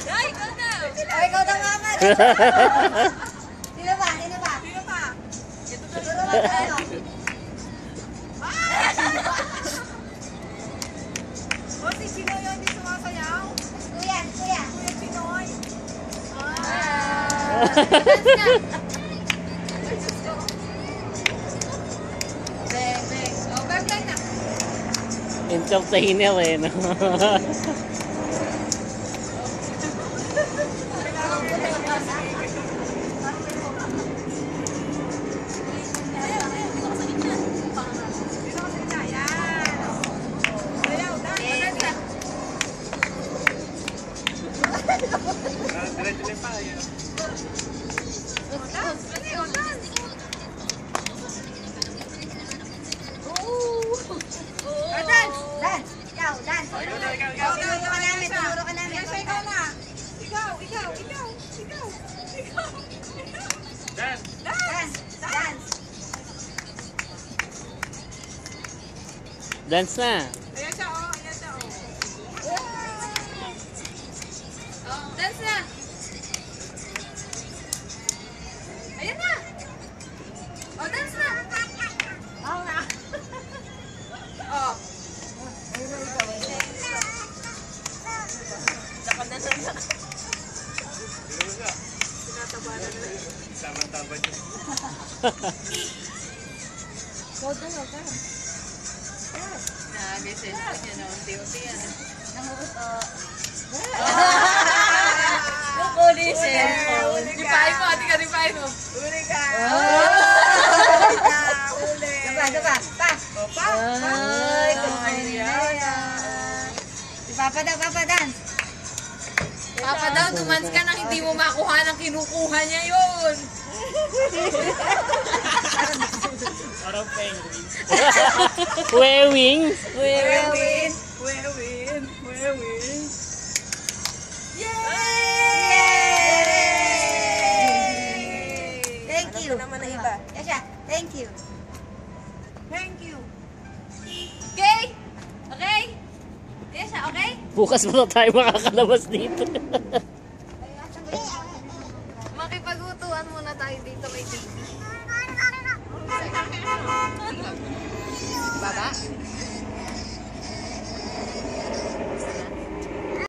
Ay, ikaw na. Ay, ikaw na mama. Sino ba? Sino ba? Sino pa? Ito na. Siguro ba tayo? O, si Chinoy yun, hindi sumasayaw. Kuya, kuya. Kuya Chinoy. Dance na. Beng, beng. O, beng, beng na. Entertainer eh, no? Dance. Ikaw, dance. Tinuro ka namin, tinuro ka namin. Ikaw na. Ikaw. Dance. Dance. Dance na. Ayan siya, oh. Ayan siya, oh. Dance na. Ayan na. Oh, dance na. Oo nga. Oh. Saka na siya. Tinatabanan na. Tama-tama niya. Go, go, go. Nag-session niya na unti-unti yan. Kukuli cellphone. Ripahin mo, ati ka ripahin mo. Uli ka. Uli. Diba? Pa. Opa. Ay, kumain na yan. Si Papa daw, Papa dance. Papa daw, tumans ka nang hindi mo makuha ng kinukuha niya yun. Parang penguin. Wewing. Wewin. Yay! Thank you. naman na iba. Yasha, thank you. Thank you. Okay? Okay? Yes, okay? Bukas pa na tayo makakalabas dito. Makipag-utuan muna tayo dito kay TV. Baba?